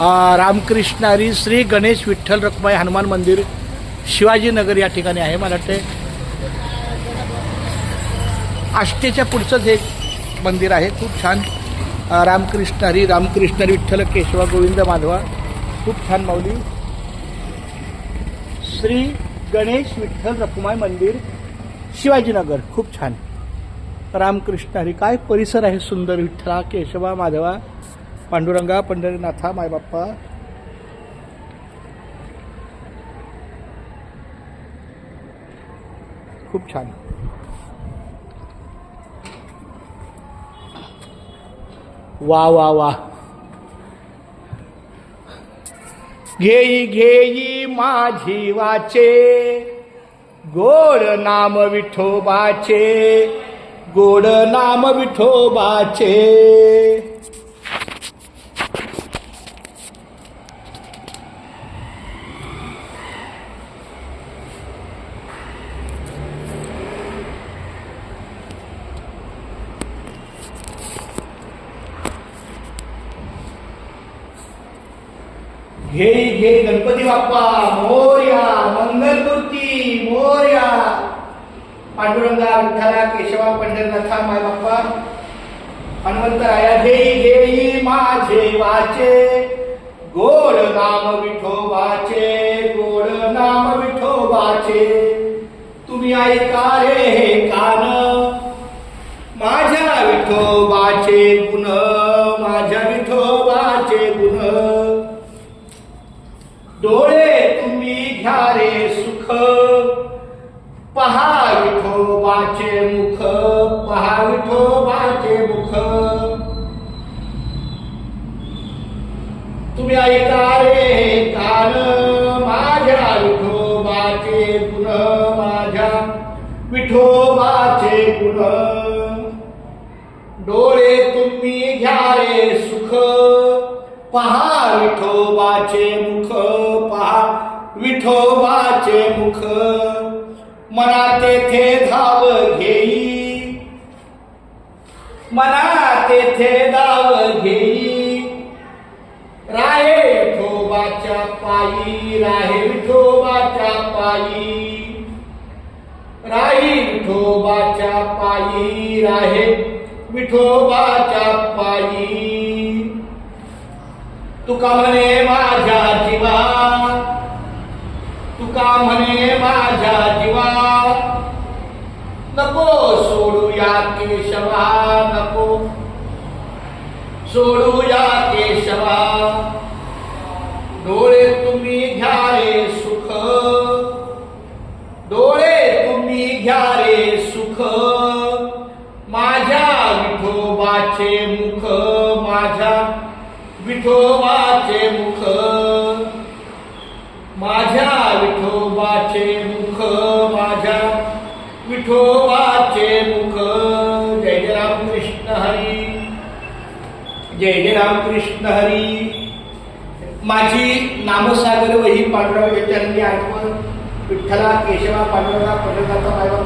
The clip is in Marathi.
रामकृष्णारी श्री गणेश विठ्ठल रखुमाई हनुमान मंदिर शिवाजीनगर या ठिकाणी आहे. मला वाटते आष्टेच्या पुढचंच एक मंदिर आहे. खूप छान रामकृष्णारी विठ्ठल केशवा गोविंद माधवा. खूप छान माऊली. श्री गणेश विठ्ठल रखुमाई मंदिर शिवाजीनगर. खूप छान रामकृष्णारी. काय परिसर आहे सुंदर. विठ्ठला केशवा माधवा पांडुरंगा पंढरीनाथा मायबाप्पा. खूप छान. वा वा वा. घेई घेई माझी वाचे गोड नाम विठोबाचे. गोड नाम विठोबाचे. घेई घे गणपती बाप्पा मोरया. मंगलमूर्ती मोरया. पांडुरंगा विठ्ठला केशवा पंढरीनाथा माय बाप्पा हनुमंतराया. घेई घेई माझे वाचे गोड नाम विठोबाचे. गोड नाम विठोबाचे. तुम्ही ऐका रे हे कान माझ्या विठोबाचे गुण. माझ्या विठोबाचे गुण. डोळे तुम्ही घ्या रे सुख पहा विठोबाचे मुख. पहा विठोबाचे मुख. तुम्ही ऐका रे कान माझ्या विठोबाचे गुण. माझ्या विठोबाचे गुण. डोळे तुम्ही घ्या रे सुख पहा विठोबाचे मुख. पहा विठोबाचे मुख. मना तेथे धाव घेई. मना तेथे धाव घेई. राहे विठोबाच्या पायी. राहे विठोबाच्या पायी. राही विठोबाच्या पायी. राहे विठोबाच्या पायी. तुका म्हणे माझ्या जीवा. तुका म्हणे माझ्या जीवा. नको सोडूया केशवा. नको सोडूया केशवा. डोळे तुम्ही घ्या रे सुख. डोळे तुम्ही घ्या रे सुख. माझ्या विठोबाचे मुख. माझ्या विठोबाचे मुख. माझ्या विठोबाचे मुख. माझ्या विठोबाचे मुख. जय जय रामकृष्ण हरी. जय जय रामकृष्ण हरी. माझी नामसागर वही पांडुरंगाची आठवण. विठ्ठला केशवा पांडुरंगा पंढरनाथा